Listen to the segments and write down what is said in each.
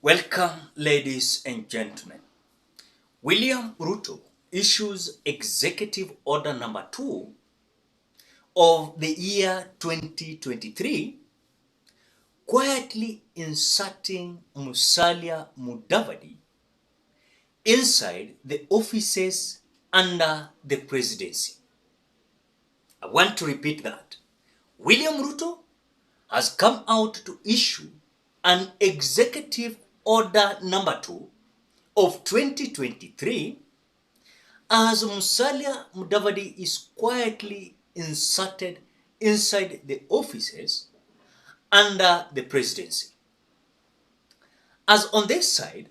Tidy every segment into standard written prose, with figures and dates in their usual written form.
Welcome, ladies and gentlemen. William Ruto issues Executive Order number 2 of the year 2023, quietly inserting Musalia Mudavadi inside the offices under the presidency. I want to repeat that. William Ruto has come out to issue an Executive Order number 2 of 2023 as Musalia Mudavadi is quietly inserted inside the offices under the presidency. As on this side,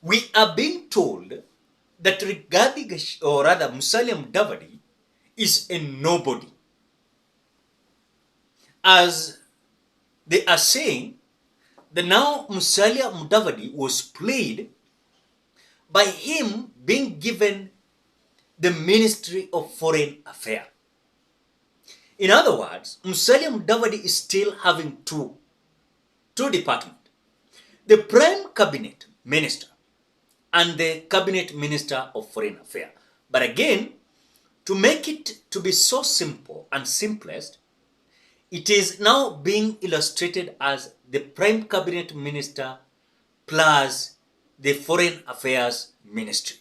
we are being told that Musalia Mudavadi is a nobody. As they are saying that now Musalia Mudavadi was played by him being given the Ministry of Foreign Affairs. In other words, Musalia Mudavadi is still having two departments: the Prime Cabinet Minister and the Cabinet Minister of Foreign Affairs. But again, to make it to be so simple and simplest, it is now being illustrated as the Prime Cabinet Minister plus the Foreign Affairs Ministry.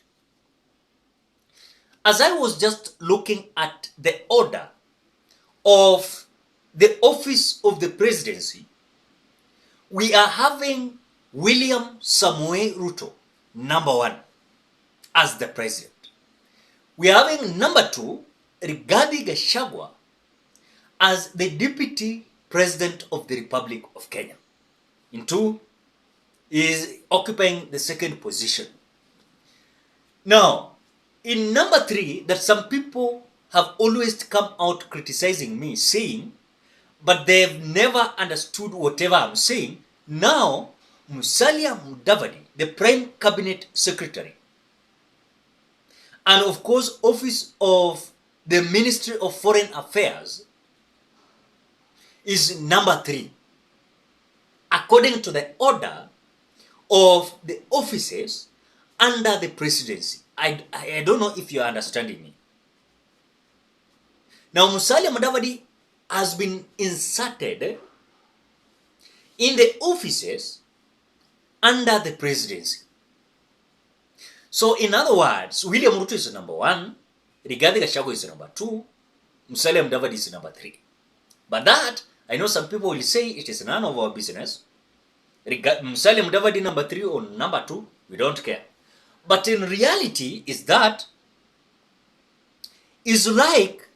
As I was just looking at the order of the office of the presidency, we are having William Samoei Ruto, number 1, as the president. We are having number 2, Rigathi Gachagua, as the deputy president of the Republic of Kenya. In 2, is occupying the second position. Now, in number 3, that some people have always come out criticizing me, saying, but they've never understood whatever I'm saying. Now, Musalia Mudavadi, the Prime Cabinet Secretary, and of course, Office of the Ministry of Foreign Affairs, is number 3, according to the order of the offices under the presidency. I don't know if you're understanding me. Now, Musalia Mudavadi has been inserted in the offices under the presidency. So, in other words, William Ruto is number 1, Rigathi Gachagua is number 2, Musalia Mudavadi is number 3. But that, I know some people will say it is none of our business. Musalia Mudavadi number 3 or number 2, we don't care. But in reality is that is like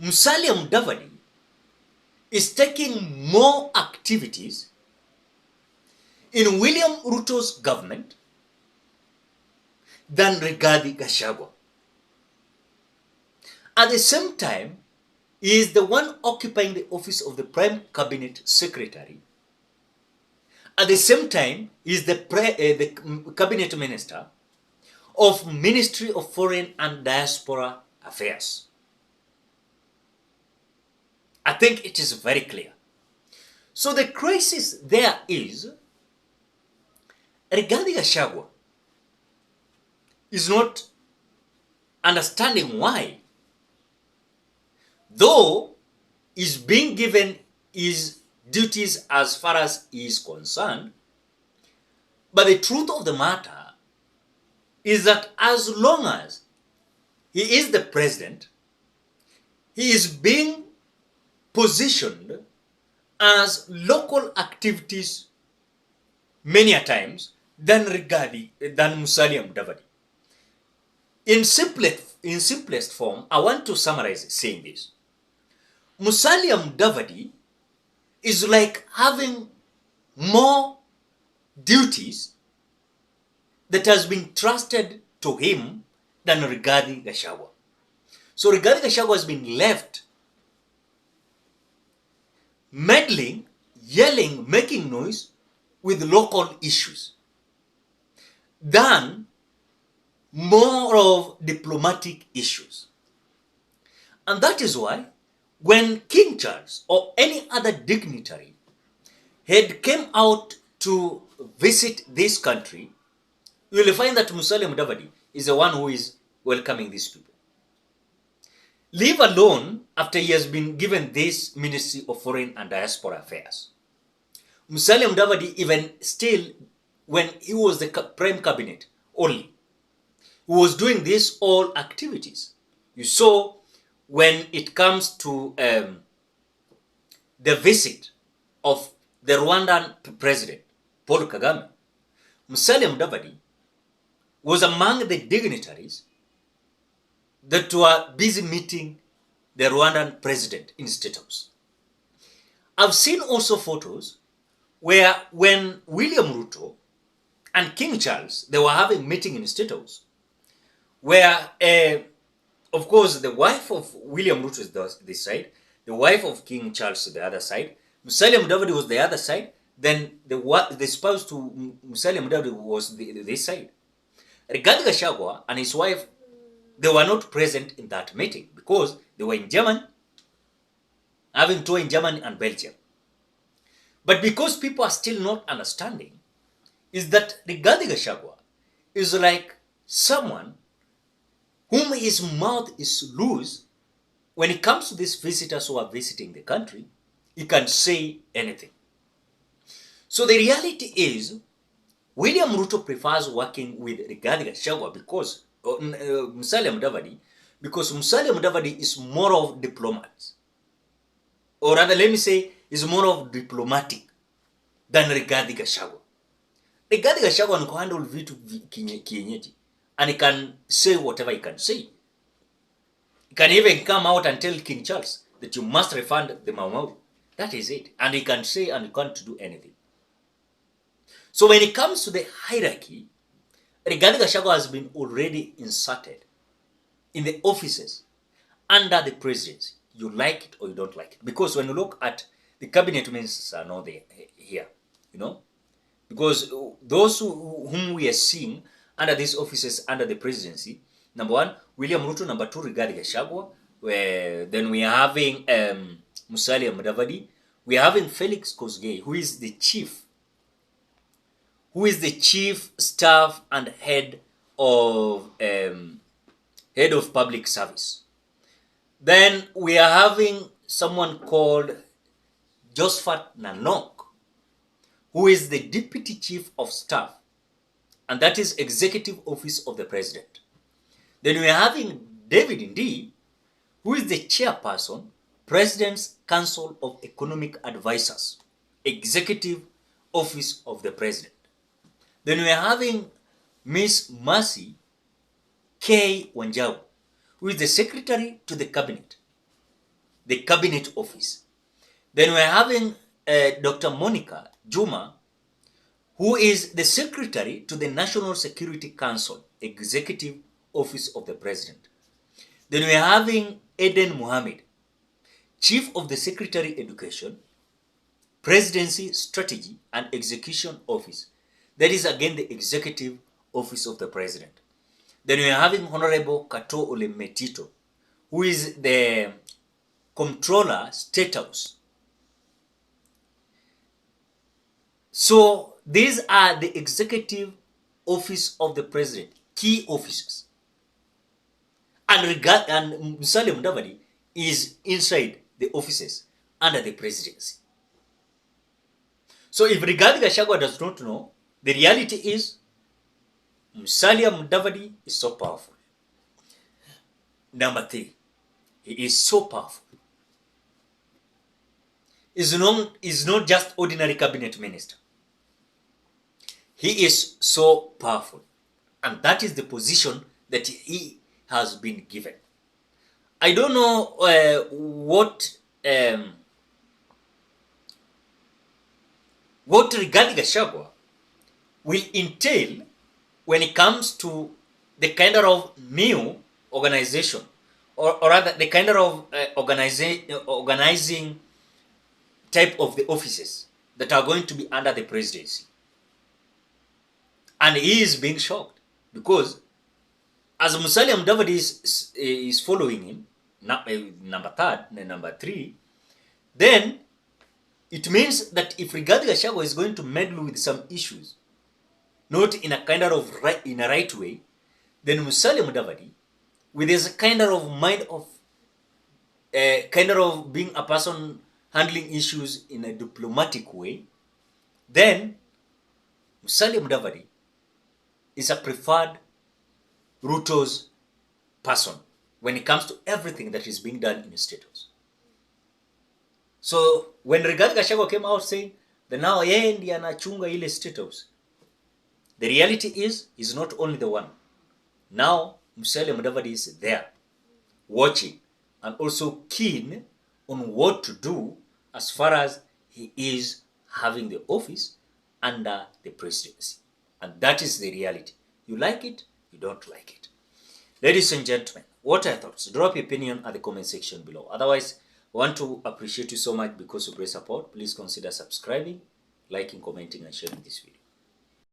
Musalia Mudavadi is taking more activities in William Ruto's government than Rigathi Gachagua. At the same time, he is the one occupying the office of the Prime Cabinet Secretary. At the same time, he is the Cabinet Minister of Ministry of Foreign and Diaspora Affairs. I think it is very clear. So the crisis there is, Rigathi Gachagua is not understanding why, though is being given his duties as far as he is concerned. But the truth of the matter is that as long as he is the president, he is being positioned as local activities many a times than Musalia Mudavadi. In simplest form, I want to summarize saying this. Musalia Mudavadi is like having more duties that has been trusted to him than Rigathi Gachagua. So Rigathi Gachagua has been left meddling, yelling, making noise with local issues than more of diplomatic issues. And that is why when King Charles or any other dignitary had came out to visit this country, you will find that Musalia Mudavadi is the one who is welcoming these people. Leave alone after he has been given this Ministry of Foreign and Diaspora Affairs. Musalia Mudavadi, even still, when he was the Prime Cabinet only, he was doing these all activities. You saw when it comes to the visit of the Rwandan President, Paul Kagame, Musalia Mudavadi was among the dignitaries that were busy meeting the Rwandan President in State House. I've seen also photos where when William Ruto and King Charles, they were having meeting in State House, where, of course, the wife of William Ruto is this side, the wife of King Charles is the other side, Musalia Mudavadi was the other side, then the spouse to Musalia Mudavadi was this side. Regarding Gachagua and his wife, they were not present in that meeting because they were in Germany, having tour in Germany and Belgium. But because people are still not understanding, is that Rigathi Gachagua is like someone whom his mouth is loose. When it comes to these visitors who are visiting the country, he can say anything. So the reality is, William Ruto prefers working with Rigathi Gachagua because Musalia Mudavadi, because Musalia Mudavadi is more of diplomat, or rather, let me say, is more of diplomatic than Rigathi Gachagua. Rigathi Gachagua can handle vitu kienyeji, and he can say whatever he can say. He can even come out and tell King Charles that you must refund the Mau Mau. That is it. And he can say and he can't do anything. So when it comes to the hierarchy, Rigathi Gachagua has been already inserted in the offices under the presidency. You like it or you don't like it. Because when you look at the cabinet ministers are not there, here, you know. Because those whom we are seeing under these offices under the presidency, number one, William Ruto, number two, Rigathi Gachagua, then we are having Musalia Mudavadi, we are having Felix Kosgei, who is the chief staff and head of public service. Then we are having someone called Josephat Nanok, who is the deputy chief of staff, and that is executive office of the president. Then we are having David Ndii, who is the chairperson, President's Council of Economic Advisors, executive office of the president. Then we are having Miss Mercy K. Wanjau, who is the secretary to the cabinet office. Then we are having Dr. Monica Juma, who is the secretary to the National Security Council, executive office of the president. Then we are having Eden Mohammed, chief of the Secretary Education, Presidency Strategy and Execution Office. That is again the executive office of the president. Then we are having Honorable Kato Olemetito, who is the Comptroller State House. So these are the executive office of the president, key officers. And Musalia Mudavadi is inside the offices under the presidency. So if Rigathi Gachagua does not know, the reality is Musalia Mudavadi is so powerful. Number three, he is so powerful. He's not just ordinary cabinet minister. He is so powerful. And that is the position that he has been given. I don't know what Rigathi Gachagua will entail when it comes to the kind of new organization, or rather the kind of organizing type of the offices that are going to be under the presidency. And he is being shocked because as Musalia Mudavadi is following him, number three, then it means that if Rigathi Gachagua is going to meddle with some issues, not in a kind of in a right way, then Musalia Mudavadi, with his kind of mind of kind of being a person handling issues in a diplomatic way, then Musalia Mudavadi is a preferred Ruto's person when it comes to everything that is being done in the State House. So when Rigathi Gachagua came out saying that now yeye ndiye anachunga ile State House, the reality is he's not only the one. Now Musalia Mudavadi is there, watching and also keen on what to do as far as he is having the office under the presidency. And that is the reality. You like it, you don't like it. Ladies and gentlemen, what are your thoughts? Drop your opinion at the comment section below. Otherwise, I want to appreciate you so much because of your support. Please consider subscribing, liking, commenting, and sharing this video.